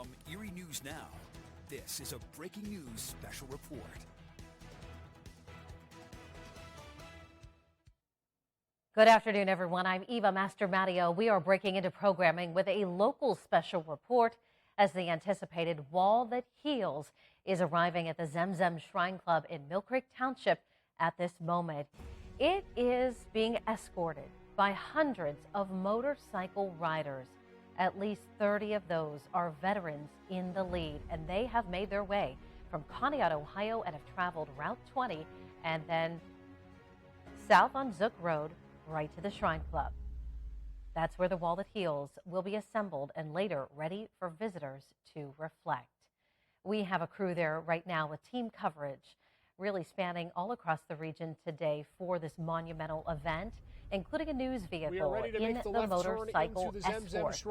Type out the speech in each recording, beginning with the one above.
From Erie News Now, this is a breaking news special report. Good afternoon, everyone. I'm Eva Mastermattio. We are breaking into programming with a local special report as the anticipated Wall That Heals is arriving at the Zemzem Shrine Club in Mill Creek Township at this moment. It is being escorted by hundreds of motorcycle riders. At least 30 of those are veterans in the lead, and they have made their way from Conneaut, Ohio, and have traveled Route 20 and then south on Zook Road right to the Shrine Club. That's where the Wall That Heals will be assembled and later ready for visitors to reflect. We have a crew there right now with team coverage really spanning all across the region today for this monumental event, including a news vehicle in the motorcycle escort.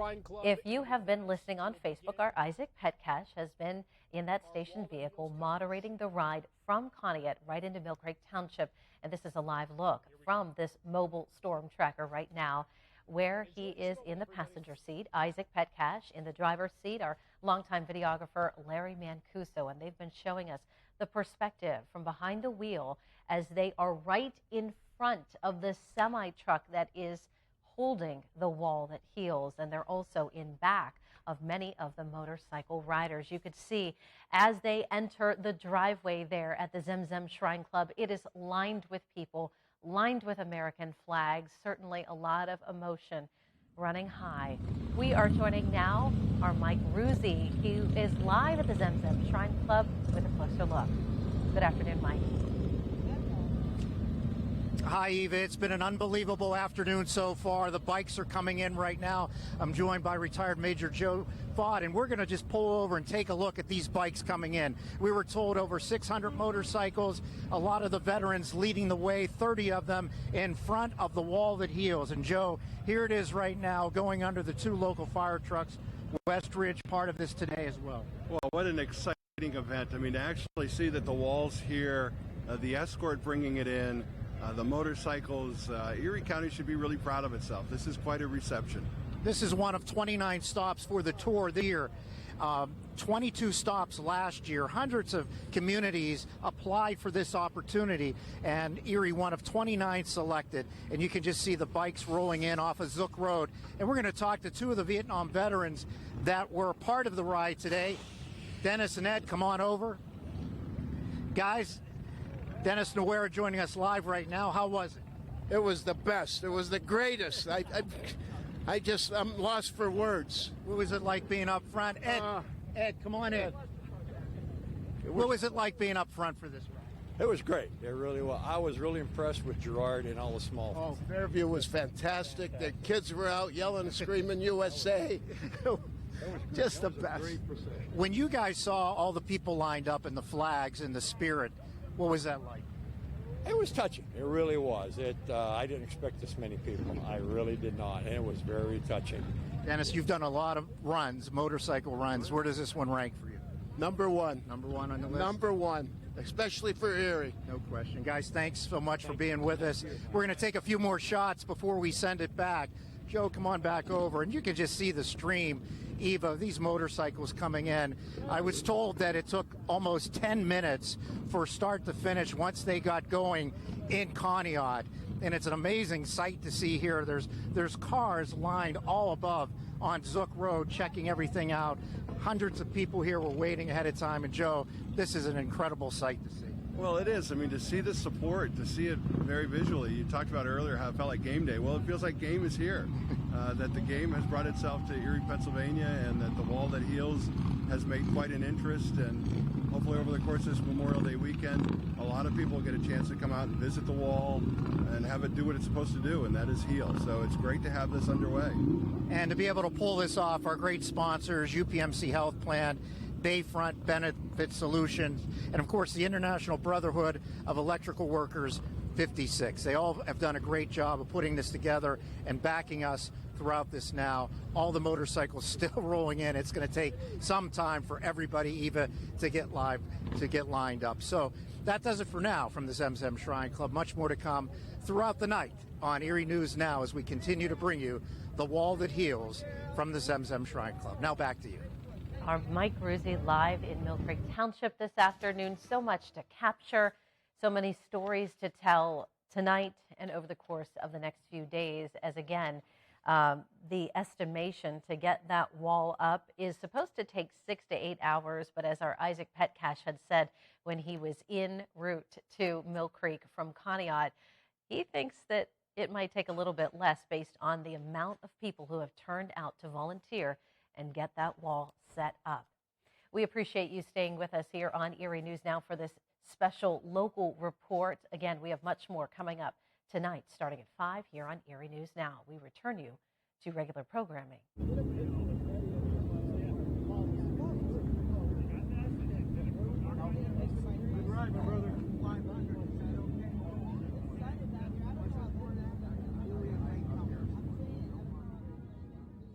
If you have been listening on Facebook, our Isaac Petcash has been in that station vehicle moderating the ride from Conneaut right into Mill Creek Township. And this is a live look from this mobile storm tracker right now, where he is in the passenger seat, Isaac Petcash in the driver's seat, our longtime videographer Larry Mancuso, and they've been showing us the perspective from behind the wheel as they are right in front of the semi-truck that is holding the Wall That Heals, and they're also in back of many of the motorcycle riders. You could see as they enter the driveway there at the Zemzem Shrine Club, it is lined with people, lined with American flags, certainly a lot of emotion running high. We are joining now our Mike Ruzzi, who is live at the Zemzem Shrine Club with a closer look. Good afternoon, Mike. Hi, Eva. It's been an unbelievable afternoon so far. The bikes are coming in right now. I'm joined by retired Major Joe Fott, and we're going to just pull over and take a look at these bikes coming in. We were told over 600 motorcycles, a lot of the veterans leading the way, 30 of them in front of the Wall That Heals. And Joe, here it is right now, going under the two local fire trucks. West Ridge part of this today as well. Well, what an exciting event. I mean, to actually see that the wall's here, the escort bringing it in, the motorcycles, Erie County should be really proud of itself. This is quite a reception. This is one of 29 stops for the tour this year. 22 stops last year. Hundreds of communities applied for this opportunity, and Erie one of 29 selected. And you can just see the bikes rolling in off of Zook Road. And we're going to talk to two of the Vietnam veterans that were part of the ride today. Dennis and Ed, come on over. Guys, Dennis Nowera joining us live right now. How was it? It was the best. It was the greatest. I'm lost for words. What was it like being up front? Ed, come on in. What was it like being up front for this ride? It was great. It really was. I was really impressed with Gerard and all the small ones. Oh, Fairview was fantastic. The kids were out yelling and screaming USA. Just the best. When you guys saw all the people lined up and the flags and the spirit, what was that like? It was touching. It really was. I didn't expect this many people. I really did not. And it was very touching. Dennis, you've done a lot of runs, motorcycle runs. Where does this one rank for you? Number one. Number one on the list? Number one, especially for Erie. No question. Guys, thanks so much for being with us. We're going to take a few more shots before we send it back. Joe, come on back over, and you can just see the stream, Eva, these motorcycles coming in. I was told that it took almost 10 minutes for start to finish once they got going in Conneaut, and it's an amazing sight to see here. There's cars lined all above on Zook Road checking everything out. Hundreds of people here were waiting ahead of time, and Joe, this is an incredible sight to see. Well, it is. I mean, to see the support, to see it very visually. You talked about earlier how it felt like game day. Well, it feels like game is here. That the game has brought itself to Erie, Pennsylvania, and that the Wall That Heals has made quite an interest. And hopefully over the course of this Memorial Day weekend, a lot of people get a chance to come out and visit the wall and have it do what it's supposed to do, and that is heal. So it's great to have this underway. And to be able to pull this off, our great sponsors, UPMC Health Plan, Bayfront Benefit Solutions, and of course the International Brotherhood of Electrical Workers 56. They all have done a great job of putting this together and backing us throughout this now. All the motorcycles still rolling in. It's going to take some time for everybody, Eva, to get lined up. So that does it for now from the Zemzem Shrine Club. Much more to come throughout the night on Erie News Now as we continue to bring you the Wall That Heals from the Zemzem Shrine Club. Now back to you. Our Mike Ruzzi live in Mill Creek Township this afternoon. So much to capture, so many stories to tell tonight and over the course of the next few days. As again, the estimation to get that wall up is supposed to take 6 to 8 hours. But as our Isaac Petcash had said when he was en route to Mill Creek from Conneaut, he thinks that it might take a little bit less based on the amount of people who have turned out to volunteer and get that wall set up. We appreciate you staying with us here on Erie News Now for this special local report. Again, we have much more coming up tonight starting at 5 here on Erie News Now. We return you to regular programming.